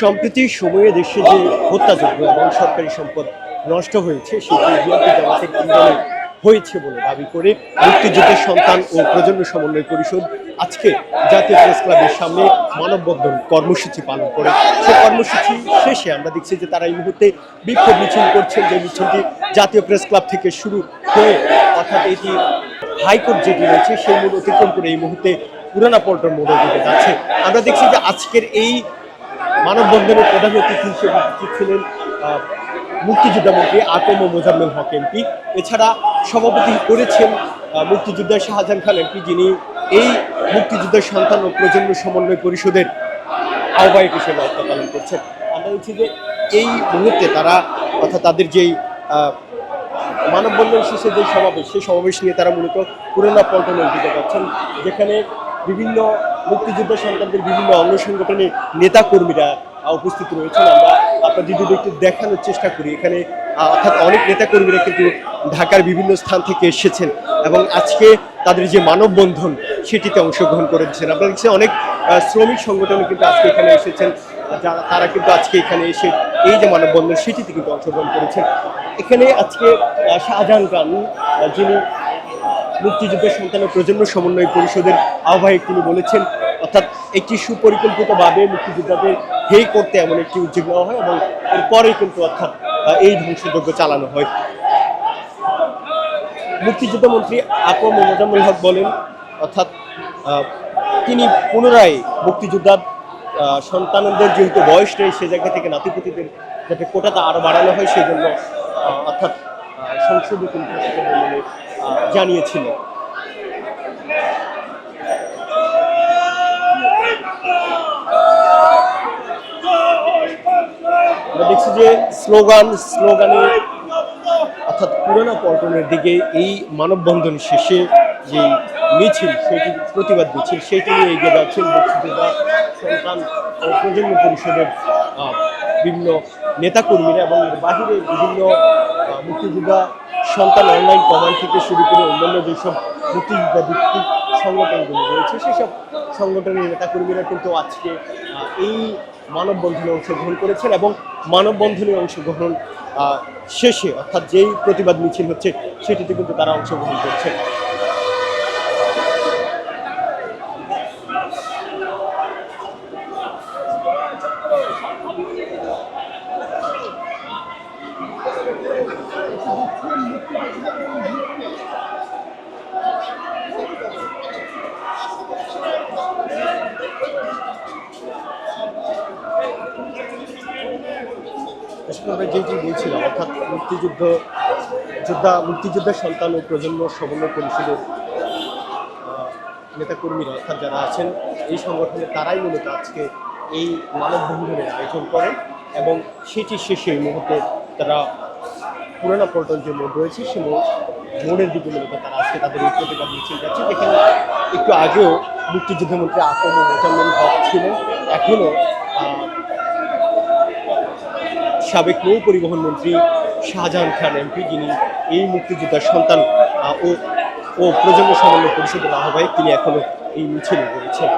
সম্প্রতি সময়ে দেশে যে হত্যাযজ্ঞ এবং সরকারি সম্পদ নষ্ট হয়েছে সেটি বিএনপি জামাতের ইন্ধনে হয়েছে বলে দাবি করে মুক্তিযুদ্ধের সন্তান ও প্রজন্ম সমন্বয় পরিষদ আজকে জাতীয় প্রেস ক্লাবের সামনে মানববন্ধন কর্মসূচি পালন করে। সেই কর্মসূচি শেষে আমরা দেখছি যে তারা এই মুহূর্তে বিক্ষোভ মিছিল করছেন, যে মিছিলটি জাতীয় প্রেস ক্লাব থেকে শুরু হয়ে অর্থাৎ এটি হাইকোর্ট যেটি রয়েছে সেই মোড় অতিক্রম করে এই মুহূর্তে পুরানা পল্টন মোড়ের দিকে যাচ্ছে। আমরা দেখছি যে আজকের এই মানববন্ধনের প্রধান অতিথি হিসেবে উপস্থিত ছিলেন মুক্তিযোদ্ধা মন্ত্রী আকম ও মোজাম্মেল হক এমপি। এছাড়া সভাপতি করেছেন মুক্তিযোদ্ধা শাহজাহান খান এমপি, যিনি এই মুক্তিযুদ্ধের সন্তান ও প্রজন্ম সমন্বয় পরিষদের আহ্বায়ক হিসেবে দায়িত্ব পালন করছেন। আমরা দেখছি যে এই মুহূর্তে তারা অর্থাৎ তাদের যেই মানববন্ধন শেষে যে সমাবেশ, সেই সমাবেশ নিয়ে তারা মূলত পুরানা পল্টনের দিকে যাচ্ছেন, যেখানে বিভিন্ন মুক্তিযুদ্ধ সন্তানদের বিভিন্ন অঙ্গ সংগঠনের নেতা কর্মীরা উপস্থিত রয়েছেন। আমরা আপনাদের যদি একটু দেখানোর চেষ্টা করি, এখানে অর্থাৎ অনেক নেতা কর্মীরা কিন্তু ঢাকার বিভিন্ন স্থান থেকে এসেছেন এবং আজকে তাদের যে মানববন্ধন সেটিতে অংশগ্রহণ করেছেন। আমরা দেখছি অনেক শ্রমিক সংগঠন কিন্তু আজকে এখানে এসেছেন, যারা তারা কিন্তু আজকে এখানে এসে এই যে মানববন্ধন সেটিতে কিন্তু অংশগ্রহণ করেছেন। এখানে আজকে শাহজাহান খান, যিনি মুক্তিযুদ্ধের সন্তান ও প্রজন্ম সমন্বয় পরিষদের আহ্বায়ক, তিনি বলেছেন অর্থাৎ একটি সুপরিকল্পিতভাবে মুক্তিযোদ্ধাদের হেয় করতে এমন একটি উদ্যোগ নেওয়া হয় এবং এরপরেই কিন্তু অর্থাৎ এই ধ্বংসযজ্ঞ চালানো হয়। মুক্তিযুদ্ধ মন্ত্রী আকম ও মোজাম্মেল হক বলেন অর্থাৎ তিনি পুনরায় মুক্তিযোদ্ধার সন্তানদের যেহেতু বয়স নেই, সে জায়গা থেকে নাতিপুতিদের যাতে কোটাটা আরও বাড়ানো হয় সেই জন্য অর্থাৎ সংসদে কিন্তু জানিয়েছিল। আমরা দেখছি যে স্লোগানে অর্থাৎ পুরানা পল্টনের দিকে এই মানববন্ধন শেষে যে মিছিল, সেটি প্রতিবাদ মিছিল, সেটি নিয়ে এগিয়ে যাচ্ছেন মুক্তিযোদ্ধা সন্তান ও প্রজন্ম পরিষদের বিভিন্ন নেতাকর্মীরা এবং বাহিরে বিভিন্ন মুক্তিযোদ্ধা সন্তান অনলাইন কমান্ড থেকে শুরু করে অন্যান্য যেসব মুক্তিযোদ্ধা ভিত্তিক সংগঠনগুলো রয়েছে সেসব সংগঠনের নেতাকর্মীরা কিন্তু আজকে এই মানববন্ধনে অংশগ্রহণ করেছেন এবং মানববন্ধনে অংশগ্রহণ শেষে অর্থাৎ যেই প্রতিবাদ মিছিল হচ্ছে সেটিতে কিন্তু তারা অংশগ্রহণ করছেন। আমরা যেটি বলছিলাম অর্থাৎ মুক্তিযোদ্ধার সন্তান ও প্রজন্ম সমন্বয় পরিষদের নেতাকর্মীরা অর্থাৎ যারা আছেন এই সংগঠনে, তারাই মূলত আজকে এই মানববন্ধনের আয়োজন করেন এবং সেটি শেষে এই মুহূর্তে তারা পুরানা পল্টন যে মোড় রয়েছে সে মোড়ের দিকে মূলত তারা আজকে তাদের এই প্রতিবাদ মিছিল যাচ্ছে, যেখানে একটু আগেও মুক্তিযুদ্ধ মন্ত্রী আকম ও মোজাম্মেল হক ছিলেন। এখনও সাবেক নৌ পরিবহন মন্ত্রী শাহজাহান খান এমপি, যিনি এই মুক্তিযোদ্ধার সন্তান ও প্রজন্ম সমন্বয় পরিষদের আহ্বায়ক, তিনি এখনো এই মিছিলে রয়েছেন।